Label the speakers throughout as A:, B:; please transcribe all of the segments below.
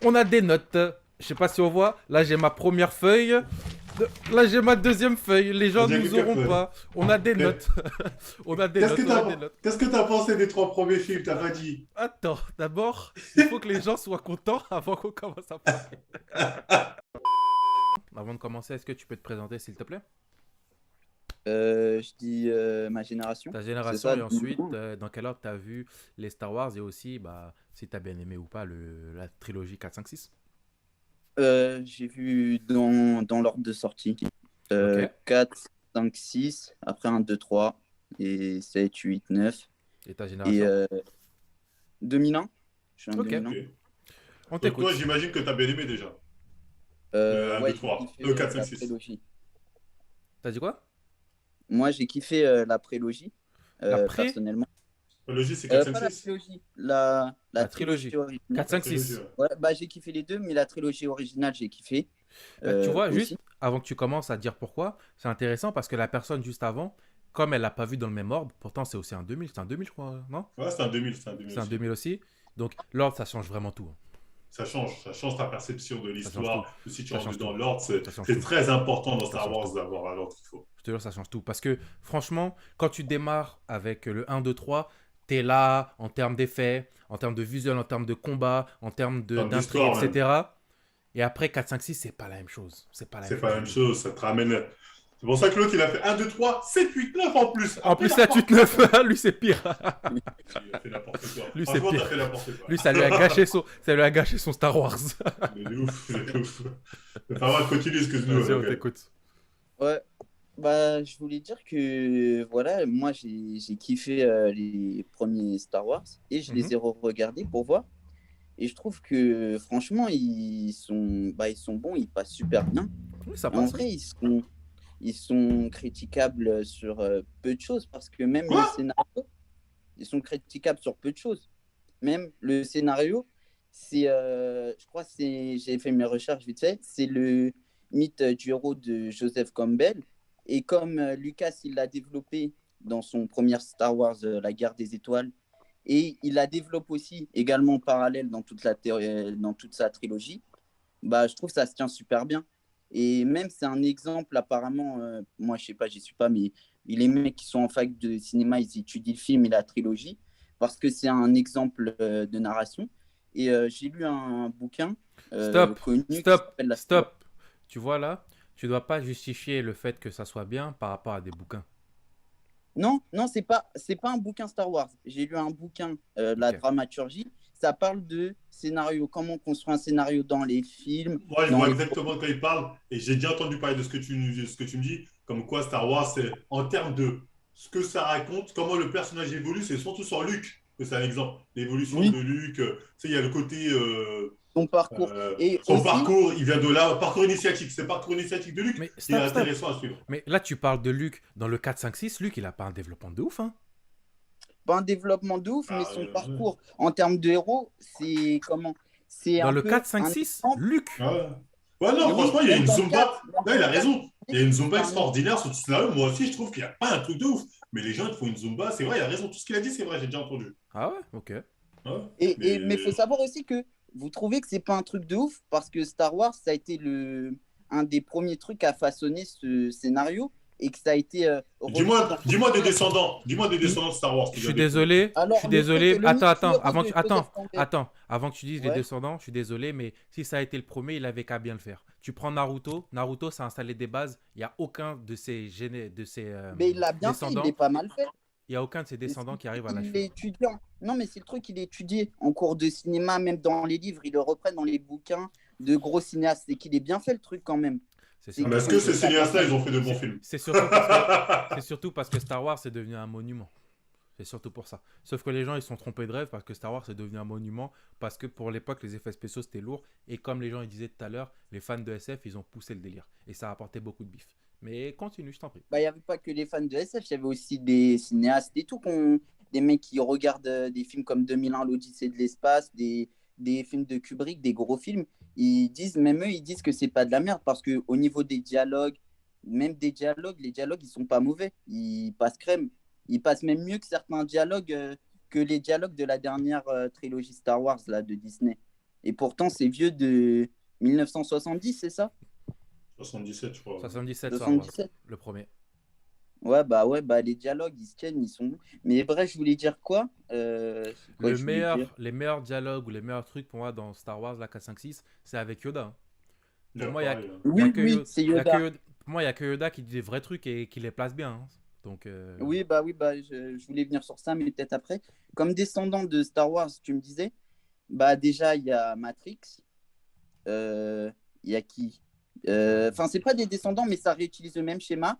A: on a des notes. Je sais pas si on voit. Là, j'ai ma première feuille. Là, j'ai ma deuxième feuille. Les gens
B: J'ai
A: nous
B: quelques
A: auront
B: feuilles.
A: pas. On a des
B: Mais
A: notes. On a des notes. On a des notes.
B: qu'est-ce que t'as pensé des trois premiers films? T'as pas dit.
A: Attends, d'abord, il faut que les gens soient contents avant qu'on commence à parler. Avant de commencer, est-ce que tu peux te présenter, s'il te plaît?
C: Je dis ma génération,
A: Ta
C: c'est
A: génération
C: ça?
A: et ensuite, dans quel ordre tu as vu les Star Wars et aussi, bah, si tu as bien aimé ou pas la trilogie 4, 5, 6.
C: J'ai vu dans l'ordre de sortie.
A: Ok.
C: 4, 5, 6, après un 2 3 et 7 8 9
A: Et ta
C: et
A: génération?
C: 2001. Je suis un
A: Ok.
C: 2001.
B: Ok.
A: On
B: Donc toi,
A: t'écoute.
B: j'imagine que t'as bien aimé déjà. Le 1,
C: Ouais,
B: 2,
C: j'ai
B: 3.
C: kiffé
B: 4, 5,
C: la
B: 6.
C: prélogie.
A: T'as dit quoi?
C: Moi, j'ai kiffé la prélogie,
A: La pré
C: personnellement.
B: Le logis, c'est 4, 5,
C: Pas la
B: 6.
C: prélogie, la
A: La
C: trilogie
A: trilogie.
C: originale.
A: 4,
B: La
A: 5,
B: trilogie,
A: 6.
B: ouais.
C: Ouais, bah, j'ai kiffé les deux, mais la trilogie originale, j'ai kiffé
A: Bah, tu vois,
C: aussi.
A: juste avant que tu commences à dire pourquoi, c'est intéressant parce que la personne juste avant, comme elle l'a pas vu dans le même ordre, pourtant c'est aussi un 2000, c'est un 2000 je crois, non?
B: Ouais, c'est un 2000, c'est un 2000
A: C'est un
B: aussi.
A: 2000 aussi. Donc l'ordre ça change vraiment tout, hein.
B: Ça change ta perception de
A: Ça change tout.
B: l'histoire. Si tu
A: Ça
B: rentres
A: change tout.
B: dedans, l'ordre,
A: Ça change
B: c'est
A: tout.
B: très important dans
A: Ça
B: Star
A: change
B: Wars
A: tout.
B: d'avoir l'ordre qu'il faut.
A: Je te jure, ça change tout. Parce que franchement, quand tu démarres avec le 1, 2, 3, t'es là en termes d'effets, en termes de visuel, en termes de combat, en termes
B: Dans
A: d'intrigue,
B: l'histoire même.
A: etc. Et après 4, 5, 6, c'est pas la même chose. C'est pas la même
B: C'est pas
A: chose
B: la
A: du
B: même
A: tout.
B: chose, ça te ramène. C'est pour ça que l'autre, il a fait 1, 2, 3, 7, 8, 9 en plus.
A: En
B: Après,
A: plus,
B: il a
A: 7, 8,
B: reparti
A: 9,
B: après.
A: lui c'est pire.
B: Il a fait n'importe quoi.
A: Lui c'est
B: Franchement,
A: pire.
B: t'as fait n'importe quoi.
A: Lui, ça lui a gâché son Star Wars.
B: De ouf, de ouf. Enfin, ouais, continue, excuse-nous,
A: Vas-y, on
B: ok.
A: t'écoute.
C: Ouais, bah, je voulais dire que voilà, moi j'ai kiffé les premiers Star Wars et je les
A: Mhm.
C: ai re-regardés pour voir. Et je trouve que franchement, ils sont bons, ils passent super bien.
A: Oui, ça
C: Et en
A: passe, oui.
C: vrai, ils sont critiquables sur peu de choses parce que même
B: Quoi?
C: le scénario, ils sont critiquables sur peu de choses. Même le scénario, je crois, j'ai fait mes recherches vite fait, c'est le mythe du héros de Joseph Campbell. Et comme Lucas, il l'a développé dans son premier Star Wars, La Guerre des Étoiles, et il la développe aussi également en parallèle dans dans toute sa trilogie, bah, je trouve que ça se tient super bien. Et même, c'est un exemple, apparemment, moi, je sais pas, j'y suis pas, mais les mecs qui sont en fac de cinéma, ils étudient le film et la trilogie, parce que c'est un exemple de narration. Et j'ai lu un bouquin
A: Stop,
C: connu qui
A: stop,
C: s'appelle
A: stop. Tu vois là, tu dois pas justifier le fait que ça soit bien par rapport à des bouquins.
C: Non, non, c'est pas un bouquin Star Wars. J'ai lu un bouquin, La
A: Ok.
C: dramaturgie. Ça parle de scénario, comment construire un scénario dans les films,
B: Moi, je
C: dans
B: vois
C: les...
B: exactement de quoi il parle et j'ai déjà entendu parler de ce que tu me dis, comme quoi Star Wars, c'est en termes de ce que ça raconte, comment le personnage évolue, c'est surtout sur Luke que c'est un exemple. L'évolution
C: Oui,
B: de Luke, tu sais, il y a le côté
C: son parcours. Et
B: son
C: aussi,
B: parcours, il vient de là, parcours initiatique. C'est le parcours initiatique de Luke
A: Mais
B: qui est
A: stop, stop.
B: intéressant à suivre.
A: Mais là, tu parles de Luke. Dans le 4, 5, 6, Luke, il a pas un développement de ouf, hein.
C: pas un développement de ouf, mais
B: Ah,
C: son parcours en termes de héros, c'est comment? C'est
A: Dans
C: un
A: le
C: peu
A: 4, 5,
C: un
A: 6,
C: exemple.
A: Luke.
B: ouais. Ouais, non,
C: Oui,
B: franchement, il y a
C: même
B: une
C: dans le
B: Zumba.
C: 4, même
B: Là,
C: dans
B: il
C: le
B: a
C: 4,
B: raison. Il y a une Zumba
C: c'est un exemple.
B: extraordinaire sur tout cela. Moi aussi, je trouve qu'il n'y a pas un truc de ouf. Mais les gens, ils te font une Zumba. C'est vrai, il a raison. Tout ce qu'il a dit, c'est vrai, j'ai déjà entendu.
A: Ah ouais, ok.
B: Ouais.
C: Mais il faut
B: Mais
C: savoir aussi que vous trouvez que c'est pas un truc de ouf parce que Star Wars, ça a été un des premiers trucs à façonner ce scénario et que ça a été repris dans
B: dis-moi des
C: plusieurs.
B: descendants. Dis-moi des descendants de Star Wars
A: Je
B: que vous
A: suis
B: avez trouvé.
A: désolé, je suis
C: Alors,
A: désolé.
C: le
A: Attends,
C: mythe du
A: attends,
C: héros de Joseph Campbell,
A: avant que tu dises les
C: ouais,
A: descendants, je suis désolé, mais si ça a été le premier, il avait qu'à bien le faire. Tu prends Naruto, Naruto, ça a installé des bases. Il y a aucun de ses
C: mais il l'a bien fait, il
A: descendants,
C: est pas mal fait.
A: il y a aucun de ses descendants qui arrive à
C: Il
A: l'achever.
C: est étudiant. Non, mais c'est le truc, il est étudié en cours de cinéma, même dans les livres, ils le reprennent dans les bouquins de gros cinéastes. C'est qu'il est bien fait le truc quand même.
A: C'est
C: C'est
B: Ah, mais
A: surtout
B: est-ce
C: que
B: que
A: parce
B: ces
A: que
C: ça vient
B: cinéastes-là,
C: bien.
B: ils ont fait de bons films?
A: c'est surtout parce que Star Wars est devenu un monument. C'est surtout pour ça. Sauf que les gens ils sont trompés de rêve parce que Star Wars est devenu un monument parce que pour l'époque les effets spéciaux c'était lourd et comme les gens ils disaient tout à l'heure, les fans de SF ils ont poussé le délire et ça a apporté beaucoup de bif. Mais continue, je t'en prie.
C: Bah, il n'y avait pas que les fans de SF, il y avait aussi des cinéastes et tout, des mecs qui regardent des films comme 2001, l'Odyssée de l'espace, des films de Kubrick, des gros films. Même eux, ils disent que c'est pas de la merde parce qu'au niveau des dialogues, même des dialogues, les dialogues, ils sont pas mauvais. Ils passent crème. Ils passent même mieux que certains dialogues, que les dialogues de la dernière trilogie Star Wars là, de Disney. Et pourtant, c'est vieux de 1970, c'est ça?
B: 77, je crois.
A: 77 Star Wars,
C: 77.
A: le premier.
C: Ouais, bah les dialogues, ils se tiennent, ils sont bons. Mais bref, je voulais dire quoi? C'est quoi je voulais dire?
A: Les meilleurs dialogues ou les meilleurs trucs pour moi dans Star Wars, la 4, 5, 6, c'est avec Yoda, hein. Pour
B: Là,
A: moi,
B: pareil, hein.
A: y a
C: Oui,
A: que
C: oui, c'est
A: y a que
C: Yoda.
A: Pour moi, il y a que Yoda qui dit des vrais trucs et qui les place bien, hein. Donc,
C: Oui, bah, je voulais venir sur ça, mais peut-être après. Comme descendant de Star Wars, tu me disais, bah déjà, il y a Matrix. Euh, Il y a qui? Enfin, c'est pas des descendants, mais ça réutilise le même schéma.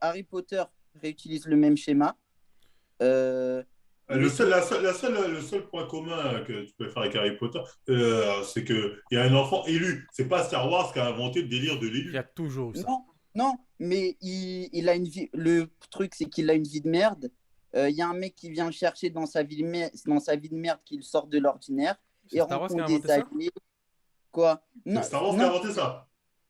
C: Harry Potter réutilise le même schéma. Euh,
B: Le
C: le
B: seul,
C: deux,
B: le seul point commun que tu peux faire avec Harry Potter, c'est qu'il y a un enfant élu. C'est pas Star Wars qui a inventé le délire de
A: il y a
B: l'élu.
A: toujours eu ça.
C: non, non, mais il a une vie. Le truc, c'est qu'il a une vie de merde. Il y a un mec qui vient le chercher dans sa vie de merde, qu'il sort de l'ordinaire
A: C'est
C: et
A: Star Wars qui
C: rencontre
A: a
C: des
A: inventé ça?
C: alliés. Quoi?
B: C'est
C: Non,
B: Star Wars qui a
C: non,
B: inventé ça.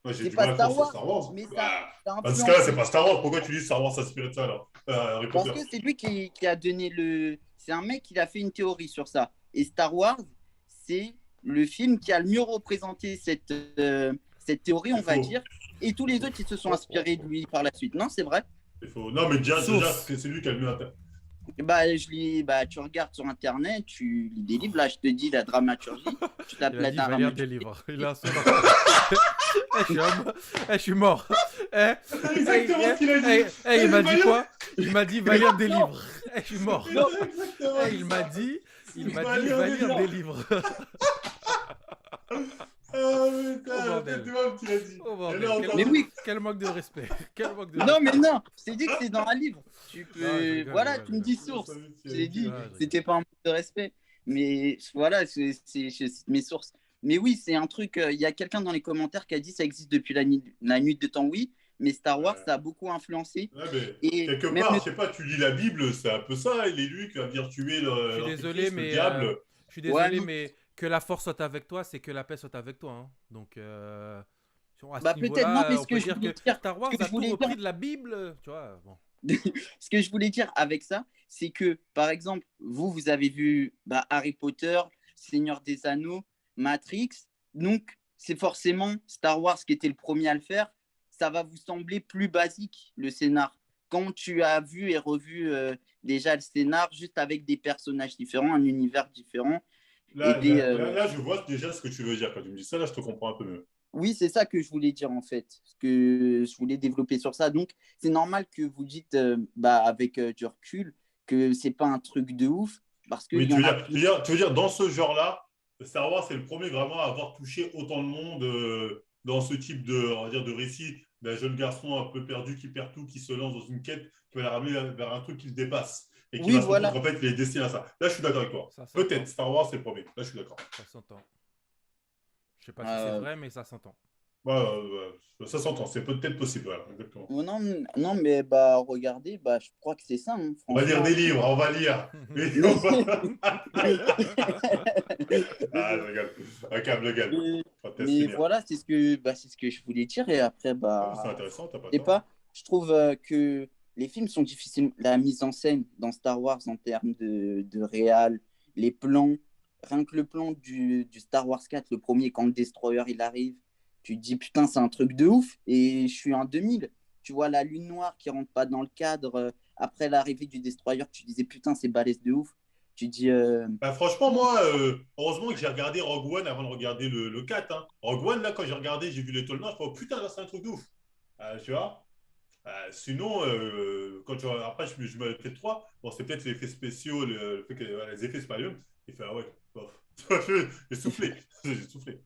B: Moi, j'ai
C: c'est
B: du
C: pas
B: mal à croire
C: Star
B: sur
C: Wars,
B: Star Wars.
C: mais
B: Bah,
C: ça a
B: dans ce cas-là, c'est
C: influencé.
B: pas Star Wars. Pourquoi tu dis Star Wars s'inspirer de ça, alors Harry
C: Parce
B: Potter.
C: que c'est lui qui a donné le. C'est un mec qui a fait une théorie sur ça. Et Star Wars, c'est le film qui a le mieux représenté cette théorie,
B: C'est
C: on va
B: faux.
C: dire. Et tous les
B: C'est
C: autres,
B: faux.
C: ils se sont inspirés de lui par la suite. Non, c'est vrai.
B: C'est faux. Non, mais déjà
A: Source.
B: c'est lui qui a le mieux inter.
C: Bah, tu regardes sur Internet, tu lis des livres. Là, je te dis la dramaturgie. Tu tapes
A: Il a
C: la
A: dit, il va lire des
C: dramaturgie.
A: livres. Il a son je suis mort. Eh,
B: C'est exactement ce qu'il a dit.
A: il m'a dit quoi? Il m'a dit, va lire des
C: Non,
A: livres. Je suis mort.
B: Il a exactement
A: Il m'a dit,
B: Va lire
A: va
B: des
A: lire
B: livres.
A: des livres.
B: Ah,
A: Oh,
B: putain,
A: bordel.
B: c'est toi qui l'as dit.
A: Oh
B: Elle
A: bordel,
B: a
C: mais
B: entendu.
C: oui.
A: quel manque de respect. Quel manque de
C: Non,
A: respect.
C: mais non. Je t'ai dit que c'est dans un livre. Tu
A: Non, je
C: peux.
A: rigole,
C: Voilà,
A: je
C: tu me
A: rigole.
C: dis
B: Je
C: source.
B: savais qu'il
C: J'ai
B: allait
C: dit,
B: dire.
A: Ouais, je rigole.
C: c'était pas un manque de respect. Mais voilà, je cite mes sources. Mais oui, c'est un truc. Il y a quelqu'un dans les commentaires qui a dit ça existe depuis la nuit de temps, oui. Mais Star Wars,
B: Ouais.
C: ça a beaucoup influencé.
B: Ouais, mais
C: Et
B: quelque
C: même
B: part,
C: le.
B: je sais pas, tu lis la Bible, c'est un peu ça. Il est lui qui va venir tuer
A: Je suis désolé,
B: l'antéchrist, le
A: mais
B: diable.
C: Ouais,
A: je suis désolé,
C: non.
A: mais que la force soit avec toi, c'est que la paix soit avec toi, hein. Donc, à
C: Bah,
A: ce
C: peut-être, non, mais
A: niveau-là, on peut dire que Star
C: ce
A: Wars
C: que
A: a
C: je
A: tout
C: voulais dire,
A: repris de la Bible, tu vois. Bon.
C: ce que je voulais dire avec ça, c'est que, par exemple, vous avez vu bah, Harry Potter, Seigneur des Anneaux, Matrix. Donc, c'est forcément Star Wars qui était le premier à le faire. Ça va vous sembler plus basique, le scénar. Quand tu as vu et revu déjà le scénar, juste avec des personnages différents, un univers différent. Et
B: Je vois déjà ce que tu veux dire. Quand tu me dis ça, là, je te comprends un peu mieux.
C: Oui, c'est ça que je voulais dire en fait, ce que je voulais développer sur ça. Donc, c'est normal que vous dites, bah, avec du recul, que c'est pas un truc de ouf, parce qu'il
B: Oui,
C: y en a plus.
B: tu veux dire, dans ce genre-là, Star Wars, c'est le premier vraiment à avoir touché autant de monde dans ce type on va dire, de récit d'un jeune garçon un peu perdu qui perd tout, qui se lance dans une quête, qui va la ramener vers un truc qui le dépasse et qui
C: Oui,
B: va se rendre compte
C: voilà.
B: qu'en fait, il est destiné à ça. Là, je suis d'accord avec toi.
A: Ça s'entend.
B: Peut-être Star Wars, c'est le premier. Là, je suis d'accord.
A: Ça s'entend. Je sais pas si c'est
C: Euh,
A: vrai, mais ça s'entend.
B: Ça s'entend, c'est peut-être possible. Voilà, exactement.
C: non, non, mais bah, regardez, bah, je crois que c'est ça, hein,
B: On va lire des
C: franchement.
B: livres, on va lire. Et on va- Ah, je rigole. Un câble de gueule.
C: mais,
B: On va te laisser
C: mais
B: finir.
C: voilà, c'est ce que je voulais dire. Et après,
B: Ouais, c'est
C: bah,
B: intéressant, t'as pas
C: je sais
B: tort.
C: pas, je trouve que les films sont difficiles. La mise en scène dans Star Wars en termes de réal, les plans, rien que le plan du Star Wars 4, le premier, quand le Destroyer il arrive, tu te dis putain, c'est un truc de ouf. Et je suis en 2000. Tu vois la lune noire qui rentre pas dans le cadre. Après l'arrivée du Destroyer, tu disais putain, c'est balèze de ouf. Tu dis
B: Bah, franchement, moi, heureusement que j'ai regardé Rogue One avant de regarder le 4. Hein. Rogue One, là, quand j'ai regardé, j'ai vu l'étoile noire, je me suis dit, oh putain, là, c'est un truc de ouf. Tu vois. Sinon, après, je me fait 3. Bon, c'est peut-être les effets spéciaux, le fait que les effets spéciaux. Il fait, ah ouais, bof. J'ai soufflé. J'ai soufflé.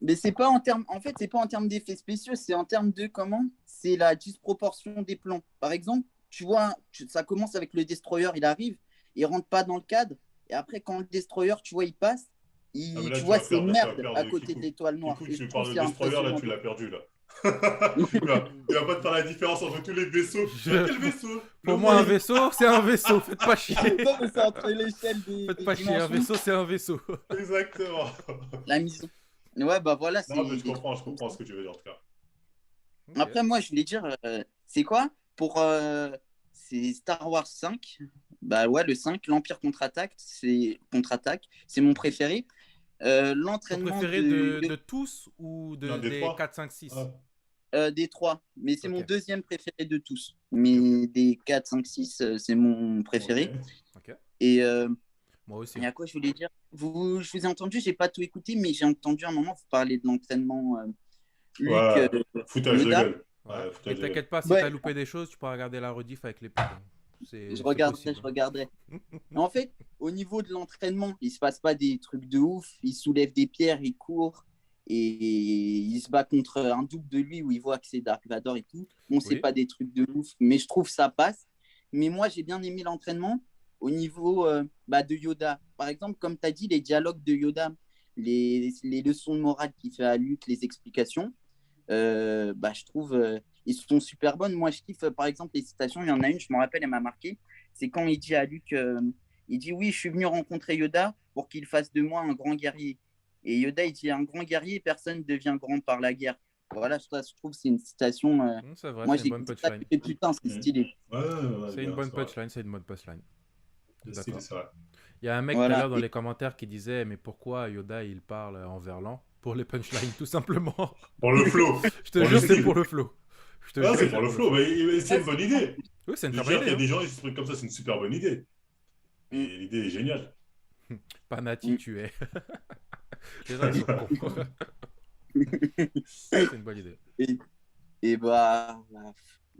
C: mais c'est pas en termes, en fait, c'est pas en termes d'effets spéciaux, c'est en termes de comment, c'est la disproportion des plans. Par exemple, tu vois, ça commence avec le destroyer, il arrive, il rentre pas dans le cadre, et après quand le destroyer, tu vois, il passe,
B: Ah, mais là,
C: tu vois, c'est
B: tu vas
C: merde à
B: perdre
C: côté de l'étoile noire.
B: Kikou,
C: Et je
B: tu
C: trouve
B: parles
C: que
B: de
C: c'est
B: Destroyer, là,
C: impressionnant.
B: tu l'as perdu, là. Il va pas te faire la différence entre tous les vaisseaux.
A: Je-
B: Quel vaisseau? Le
A: Pour moi, un
B: moyen.
A: vaisseau, c'est un vaisseau. Faites pas chier.
C: Non, mais c'est entre l'échelle
A: Faites
C: des
A: pas chier. Un
C: dimensions,
A: vaisseau, c'est un vaisseau.
B: Exactement.
C: la mise. Ouais, bah voilà,
B: Non, mais
C: c'est des trucs
B: je
C: comme
B: comprends
C: ça.
B: ce que tu veux dire, en tout cas.
A: Ok.
C: Après, moi, je voulais dire, c'est quoi pour c'est Star Wars 5. Bah ouais, le 5, l'Empire contre-attaque, c'est mon préféré.
A: Ton
C: L'entraînement
A: préféré
C: de
A: de tous ou
B: Non, des
A: des
B: trois.
A: 4, 5, 6?
B: Ah,
C: des trois, mais c'est mon
A: Ok,
C: deuxième préféré de tous.
A: ok, ok.
C: Mais des 4 5 6 c'est mon
B: ok.
C: préféré.
A: Ok.
C: Et
A: Moi aussi,
C: il y
A: hein.
C: a quoi je voulais dire? Je vous ai entendu, j'ai pas tout écouté, mais j'ai entendu un moment vous parler de l'entraînement Luc
B: Ouais, foutage de
C: Yoda.
B: gueule.
A: Ouais.
B: Ouais,
A: Mais
B: foutage de gueule.
A: t'inquiète pas, si t'as
C: Ouais,
A: loupé des choses, tu pourras regarder la rediff avec les pubs, hein. C'est
C: je
A: possible,
C: regarderai. En fait, au niveau de l'entraînement, il se passe pas des trucs de ouf. Il soulève des pierres, il court et il se bat contre un double de lui où il voit que c'est Dark Vador et tout. Bon, c'est
A: Oui.
C: pas des trucs de ouf, mais je trouve ça passe. Mais moi, j'ai bien aimé l'entraînement au niveau de Yoda. Par exemple, comme tu as dit, les dialogues de Yoda, les leçons de morale qu'il fait à Luke, les explications, je trouve ils sont super bonnes. Moi, je kiffe, par exemple, les citations. Il y en a une, je me rappelle, elle m'a marqué. C'est quand il dit à Luke, il dit oui, je suis venu rencontrer Yoda pour qu'il fasse de moi un grand guerrier. Et Yoda, il dit un grand guerrier, personne ne devient grand par la guerre. Voilà, je trouve que c'est une citation.
A: C'est vrai,
C: Moi,
A: c'est une
C: j'ai
A: bonne
C: écouté ça,
A: punchline.
C: j'ai fait putain, c'est
B: Mhm.
C: stylé.
B: Ouais, ouais, ouais,
A: C'est une
B: bien,
A: bonne
B: c'est vrai.
A: punchline, c'est une bonne punchline.
B: C'est stylé,
A: D'accord.
B: c'est vrai.
A: Il y a un mec tout à
C: Voilà.
A: l'heure dans les commentaires qui disait mais pourquoi Yoda il parle en verlan? Pour les punchlines, tout simplement.
B: Pour le flow,
A: Je te
B: pour le
A: jure, c'est pour
B: style.
A: le flow. Je te
B: Ah,
A: jure,
B: c'est
A: c'est
B: pour le
A: pour le
B: flow.
A: flow.
B: Mais c'est une bonne idée.
A: Oui, c'est une
B: De
A: très bonne
B: dire qu'il
A: idée,
B: y a
A: hein.
B: des gens qui s'expriment comme ça, c'est une super bonne idée.
C: Mm,
B: Et l'idée est géniale.
A: Panati,
C: mm.
A: tu es. Les gens, ils sont cons. C'est une bonne idée.
C: Et, il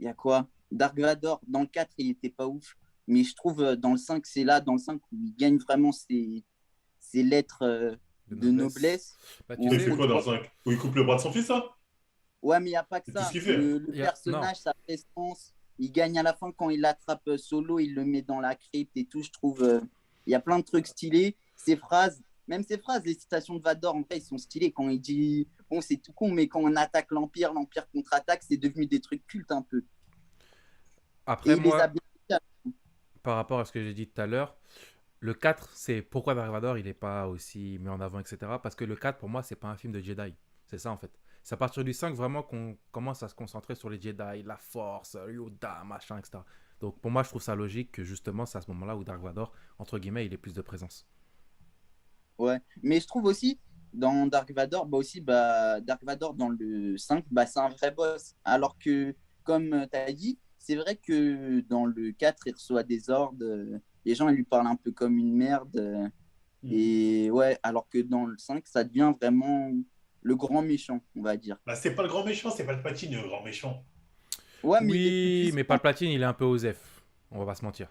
C: y a quoi? Dark Vador, dans le 4 il était pas ouf. Mais je trouve dans le 5 c'est là, dans le 5 où il gagne vraiment ses lettres
A: De
C: de
A: noblesse.
C: noblesse.
A: Bah,
C: Où
A: tu
C: en
B: Il fait
A: sais,
C: gros,
B: quoi
C: tu
B: dans le
C: vois.
B: 5? Où il coupe le bras de son fils, ça?
C: Ouais, mais il n'y a pas que
B: C'est tout ce
C: ça.
B: qu'il fait.
C: Le
A: non.
C: personnage, sa prestance, il gagne à la fin quand il attrape Solo, il le met dans la crypte et tout. Je trouve il y a plein de trucs stylés. Ses phrases, même ses phrases, les citations de Vador, en vrai, ils sont stylés. Quand il dit, bon, c'est tout con, mais quand on attaque l'Empire, l'Empire contre-attaque, c'est devenu des trucs cultes un peu.
A: Après,
C: Et il les a
A: moi,
C: bien.
A: par rapport à ce que j'ai dit tout à l'heure, le 4, c'est pourquoi Dark Vador, il n'est pas aussi mis en avant, etc. Parce que le 4, pour moi, c'est pas un film de Jedi. C'est ça, en fait. C'est à partir du 5, vraiment, qu'on commence à se concentrer sur les Jedi, la Force, Yoda, machin, etc. Donc, pour moi, je trouve ça logique que, justement, c'est à ce moment-là où Dark Vador, entre guillemets, il ait plus de présence.
C: Ouais. Mais je trouve aussi, dans Dark Vador, Dark Vador dans le 5 c'est un vrai boss. Alors que, comme tu as dit, c'est vrai que dans le 4 il reçoit des ordres. Les gens, ils lui parlent un peu comme une merde.
B: Mhm.
C: Et ouais, alors que dans le 5 ça devient vraiment le grand méchant, on va dire.
B: Bah, c'est pas le grand méchant, c'est pas le Patine, le grand méchant.
C: Ouais, mais il est plus
A: Oui, mais
C: puissant.
A: Palpatine, il est un peu osef. On va pas se mentir.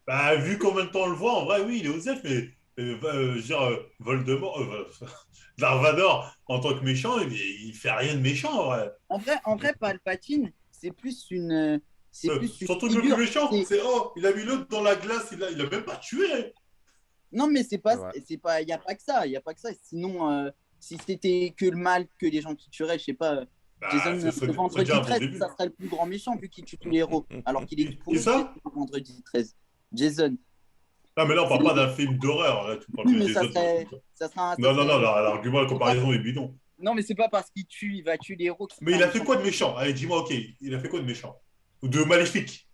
B: Bah, vu combien de temps on le voit, en vrai, oui, il est Osef, mais je veux dire, Voldemort, Darth Vador, en tant que méchant, il fait rien de méchant, en vrai.
C: En vrai, Palpatine, c'est plus une
B: Son truc le plus
C: figure.
B: méchant, c'est oh, il a mis l'autre dans la glace, il a même pas tué.
C: Non, mais
A: C'est vrai.
C: il y a pas que ça, il y a pas que ça. Sinon, si c'était que le mal, que les gens qui tueraient, je sais pas, Jason,
B: Bah, ce serait,
C: le
B: ce serait déjà
C: vendredi
B: un bon
C: 13,
B: début.
C: ça serait le plus grand méchant vu qu'il tue tous les héros, alors qu'il est tout
B: Et
C: pourri,
B: ça?
C: Jason, le vendredi 13. Jason.
B: Non, mais là, on
C: C'est-
B: parle pas d'un film d'horreur, là, tu parles
C: Oui,
B: de
C: mais
B: Jason dans le film.
C: ça
B: Non, non, non,
C: serait.
B: l'argument, la
C: C'est pas-
B: comparaison est bidon.
C: Non, mais c'est pas parce qu'il tue, il va tuer les héros qu'il
B: Mais
C: sera
B: il a fait
C: méchant.
B: quoi de méchant? Allez, dis-moi, ok, il a fait quoi de méchant? Ou de maléfique?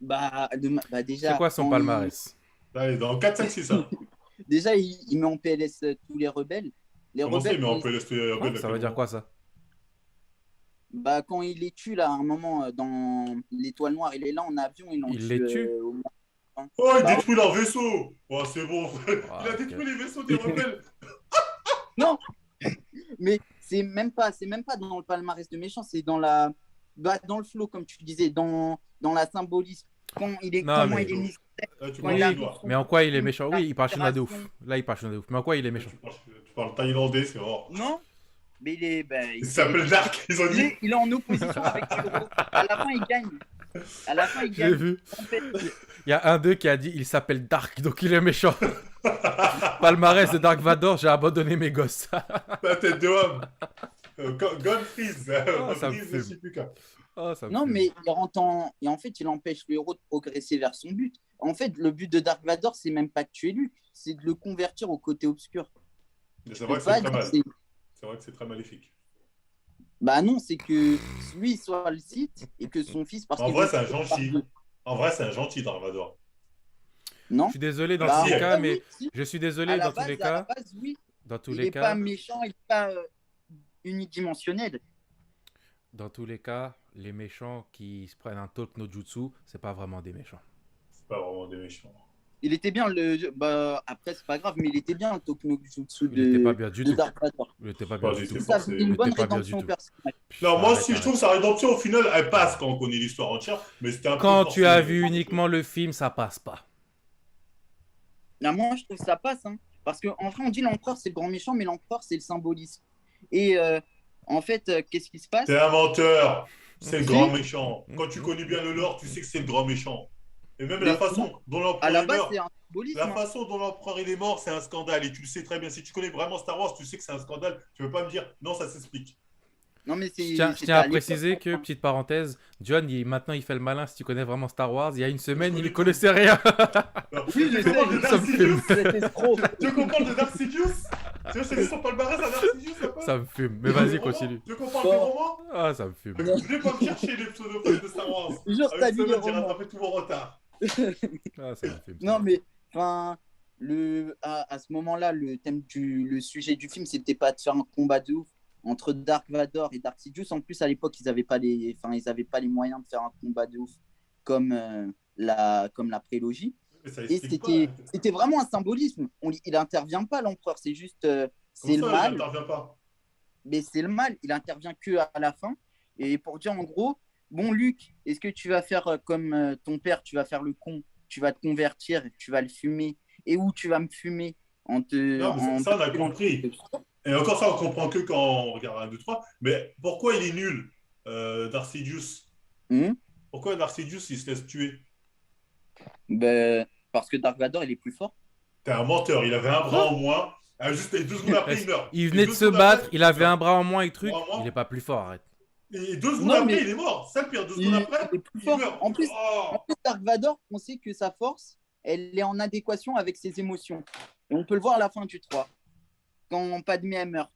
A: C'est
C: Déjà,
A: quoi son palmarès?
B: Allez, dans 4, 5, 6, ça.
C: déjà il met en PLS tous les rebelles. Les
B: Comment ça,
C: rebelles,
B: il met
C: quand
B: en PLS
A: Quoi?
B: à
A: Ça
B: quel
A: veut dire
B: moment?
A: quoi, ça?
C: quand il les tue, là, à un moment, dans l'étoile noire, il est là en avion, ils l'ont
A: Il
C: tué
A: les tue?
C: au moins.
B: Oh, il
C: Bah
B: détruit leur vaisseau! Oh, c'est bon. Il
A: Ah,
B: a
A: ok.
B: détruit les vaisseaux des rebelles.
C: non, mais c'est même pas dans le palmarès de méchant, c'est dans le flow, comme tu disais, dans la symbolisme.
A: Non,
C: Comment il
A: mais...
C: est mis,
B: Là, tu
C: quand
B: parles
C: il
A: Oui,
C: arrive
B: chinois.
C: son
A: mais en quoi il est
C: costume,
A: méchant?
C: la
A: Oui, il parle chinois de
C: libération.
A: ouf. Là, il parle chinois de ouf. Mais en quoi il est
B: Là,
A: méchant?
B: tu parles thaïlandais, c'est rare.
C: Non, mais
B: Il
C: il s'est
B: s'appelle
C: réfugié.
B: Dark, ils ont dit.
C: Il est en opposition avec les héros. À la fin, il gagne. À la fin, il
A: J'ai
C: gagne.
A: vu.
C: En fait,
A: Il y a un d'eux qui a dit il s'appelle Dark, donc il est méchant. Palmarès de Dark Vador, j'ai abandonné mes gosses.
B: La tête de homme. Godfreeze.
A: Oh, ça me
B: Godfreeze, je
A: fume.
B: sais plus quoi.
A: Oh, ça me
C: non,
A: fume.
C: mais et en fait, il empêche le héros de progresser vers son but. En fait, le but de Dark Vador, c'est même pas de tuer Luke, c'est de le convertir au côté obscur.
B: Mais
C: Je
B: c'est
C: peux
B: vrai que c'est
C: pas
B: très
C: dire.
B: mal. C'est vrai que c'est très maléfique.
C: Bah non, c'est que lui il soit le Sith et que son fils, parce
B: En
C: qu'ils
B: vrai,
C: vont
B: c'est un
C: tuer par
B: gentil.
C: deux.
B: En vrai, c'est un gentil, Dark Vador.
C: Non?
A: Je suis désolé dans
C: Bah,
A: tous les
B: si.
A: cas,
C: oui,
A: mais
C: si.
A: je suis désolé dans tous les
C: À la
A: cas.
C: base, oui.
A: Dans tous
C: Il
A: les
C: est pas
A: cas,
C: méchant, il est pas unidimensionnel.
A: dans tous les cas, les méchants qui se prennent un talk no jutsu, c'est pas vraiment des méchants.
B: C'est pas vraiment des méchants.
C: Il était bien bah après c'est pas grave, mais il était bien le Tokyo-Jutsu
A: Il était pas bien du
C: de
A: tout.
C: Dark Vador.
A: Il était pas
B: Pas
A: bien du
B: du
A: tout.
B: tout.
C: Ça faisait une
A: Il
C: bonne
A: était pas bien du
C: rédemption
A: tout.
C: personnelle.
B: Non, moi
A: Arrête,
B: aussi, je
A: arrête.
B: trouve que sa rédemption, au final, elle passe quand on connaît l'histoire entière. Mais c'était un peu
A: Quand
B: forcé.
A: tu as vu uniquement le film, ça passe pas.
C: Là, moi je trouve que ça passe, hein, parce qu'en vrai on dit l'empereur c'est le grand méchant, mais l'empereur c'est le symbolisme. Et en fait, qu'est-ce qui se passe?
B: T'es un menteur. C'est le
C: Si,
B: grand méchant. Quand tu connais bien le lore, tu sais que c'est le grand méchant. Et même la
C: mais non,
B: façon dont
C: à
B: l'empereur
C: la
B: est
C: base
B: mort,
C: c'est un symbolisme.
B: la
C: Hein.
B: façon dont l'empereur il est mort, c'est un scandale. Et tu le sais très bien. Si tu connais vraiment Star Wars, tu sais que c'est un scandale. Tu veux pas me dire, non, ça s'explique.
C: Non mais
A: Je
C: c'était
A: tiens à
C: à l'époque.
A: préciser que, petite parenthèse, John, maintenant il fait le malin si tu connais vraiment Star Wars. Il y a une semaine, il
B: connais
A: ne connaissait rien.
B: Non.
C: Oui, je
B: Tu veux qu'on parle de
C: sais,
A: ça me
B: Darth Sidious
C: cet escroc.
B: Tu veux qu'on parle de Darth Sidious Tu veux que je te laisse son palmarès à Darth Sidious un peu
A: Ça me fume. Mais vas-y, continue.
B: Tu veux qu'on parle des romans
A: Ah, ça me fume.
B: Venez pas me chercher les pseudo-fans de Star Wars.
C: Jure,
B: À
C: t'as
B: une
C: lu les
B: semaine, j'ai
C: romans.
B: rattrapé tout mon retard.
A: Ah, ça me fume.
C: Non, mais enfin, à ce moment-là, le sujet du film, c'était pas de faire un combat de ouf entre Dark Vador et Dark Sidious. En plus, à l'époque, ils n'avaient pas les moyens de faire un combat de ouf comme la prélogie.
B: Mais ça
C: Et
B: explique pas.
C: c'était vraiment un symbolisme. Il intervient pas, l'empereur. C'est juste, c'est le
B: Comment ça, il
C: mal.
B: n'intervient pas
C: Mais c'est le mal. Il intervient que à la fin. Et pour dire en gros, bon, Luc, est-ce que tu vas faire comme ton père, tu vas faire le con, tu vas te convertir, tu vas le fumer, et où tu vas me fumer
B: Non, mais ça, on a compris. Et encore ça, on comprend que quand on regarde 1, 2, 3. Mais pourquoi il est nul, Darth Sidious Pourquoi Darth Sidious, il se laisse tuer
C: Ben, parce que Dark Vador, il est plus fort.
B: T'es un menteur, il avait un bras en moins. Juste et 2 secondes après, il meurt.
A: Il
B: Et
A: venait de
B: 2
A: se
B: secondes
A: battre,
B: après,
A: il avait un bras en moins et truc.
B: Bras en moins.
A: Il est pas plus fort, arrête.
B: Et 2 secondes
C: Non,
B: après,
C: mais
B: il est mort. Ça, le pire, 2
C: il,
B: secondes après,
C: il est plus
B: il
C: fort.
B: meurt.
C: En plus,
B: Oh
C: Dark Vador, on sait que sa force, elle est en adéquation avec ses émotions. Et on peut le voir à la fin du 3, quand Padmé elle meurt.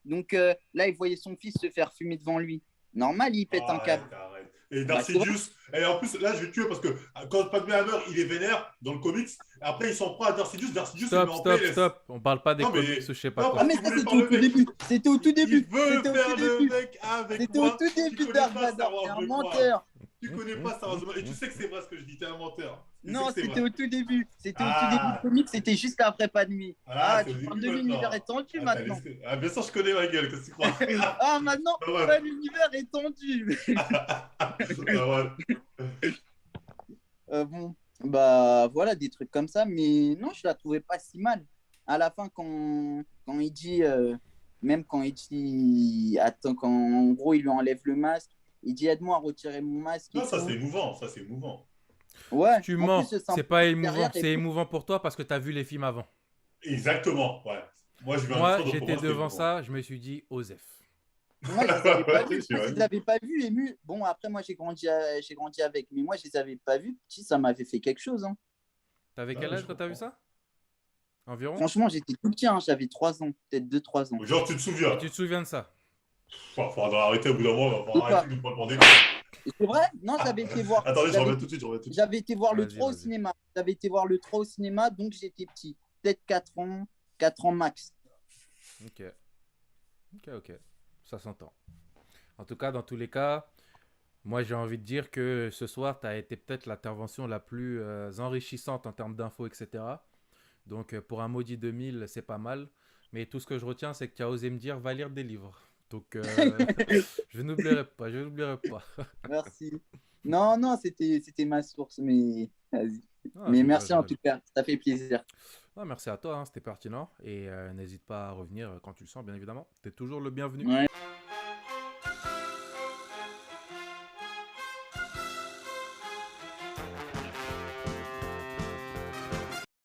C: Donc là, il voyait son fils se faire fumer devant lui. Normal, il pète un câble.
B: Arrête. Et Darth
C: c'est vrai.
B: Sidious, et en plus, là, je vais te tuer parce que quand Padmé Hammer, il est vénère dans le comics. Après, ils s'en prend à Darth Sidious. Darth Sidious, il met en PLS.
A: Stop. On parle pas des
B: Non, mais-
A: comics ou je sais pas
B: non,
A: quoi.
C: Ah, mais
B: Il
C: ça,
B: voulait
C: c'était
B: faire
C: au
B: le
C: tout
B: mec.
C: début. C'était au tout début.
B: Il veut
C: C'était au
B: faire
C: tout
B: le
C: début.
B: mec avec
C: C'était au
B: moi.
C: tout
B: Tu
C: début,
B: connais
C: Dark
B: pas Star
C: Vador.
B: Wars,
C: C'est un
B: je crois.
C: menteur.
B: Tu connais pas Star Wars. Et tu sais que c'est vrai ce que je dis, t'es un menteur. Tu sais
C: Non,
B: que c'est
C: c'était
B: vrai.
C: au tout début. C'était au tout
B: Ah.
C: début du comic. C'était juste après Padmé.
B: Ah,
C: Tu
B: c'est au
C: parles de
B: début
C: l'univers
B: maintenant.
C: étendu
B: Ah,
C: maintenant.
B: Ah, bien sûr, je connais ma gueule, qu'est-ce que tu crois
C: Ah, maintenant,
B: Ah ouais.
C: pas l'univers étendu.
B: Ah ouais.
C: Bon, bah voilà, des trucs comme ça. Mais non, je la trouvais pas si mal. À la fin, quand il dit, même quand il dit, attends, quand en gros, il lui enlève le masque, il dit aide-moi à retirer mon masque. Et
B: Non, ça
C: tout.
B: c'est émouvant, ça c'est émouvant.
C: Ouais,
A: Tu
C: en
A: mens,
C: plus, le
A: c'est pas
C: symbole
A: émouvant,
C: derrière est
A: c'est émouvant pour toi parce que t'as vu les films avant.
B: Exactement, ouais. Moi, je vais
A: Moi,
B: un autre, donc pour
A: j'étais
B: moi, c'était
A: devant
B: émouvant.
A: ça, je me suis dit, Osef.
C: Moi, je les avais pas vus.
B: Tu
C: Moi,
B: vois.
C: je les avais pas vus émus. Bon, après, moi, j'ai grandi avec. Mais moi, je les avais pas vus. Petit, ça m'avait fait quelque chose. Hein.
A: T'avais
B: Ah,
A: quel
B: mais
A: âge
B: je
A: quand t'as vu
B: comprends.
A: ça? Environ?
C: Franchement, j'étais tout petit. Hein. J'avais 3 ans. Peut-être 2-3 ans.
B: Genre, tu te souviens.
A: Et tu te souviens de ça?
B: Faudra arrêter au bout d'un moment,
C: De
B: faudra
C: quoi?
B: arrêter de me demander.
C: Et c'est vrai? Non, j'avais été voir.
B: Attendez, je
C: j'avais-
B: reviens tout de suite, je reviens tout de suite.
C: J'avais été voir le
A: Vas-y,
C: 3 au
A: vas-y.
C: cinéma. J'avais été voir le 3 au cinéma, donc j'étais petit. Peut-être 4 ans. 4 ans max.
A: Ok. Ça s'entend. En tout cas, dans tous les cas, moi j'ai envie de dire que ce soir, tu as été peut-être l'intervention la plus enrichissante en termes d'infos, etc. Donc pour un maudit 2000, c'est pas mal. Mais tout ce que je retiens, c'est que tu as osé me dire, va lire des livres. Donc je n'oublierai pas.
C: Merci. Non, c'était ma source, mais vas-y.
A: Ah,
C: Mais
A: je
C: merci
A: rigole,
C: en tout cas, ça fait plaisir.
A: Ah, merci à toi, hein, c'était pertinent. Et n'hésite pas à revenir quand tu le sens, bien évidemment. Tu es toujours le bienvenu.
C: Ouais.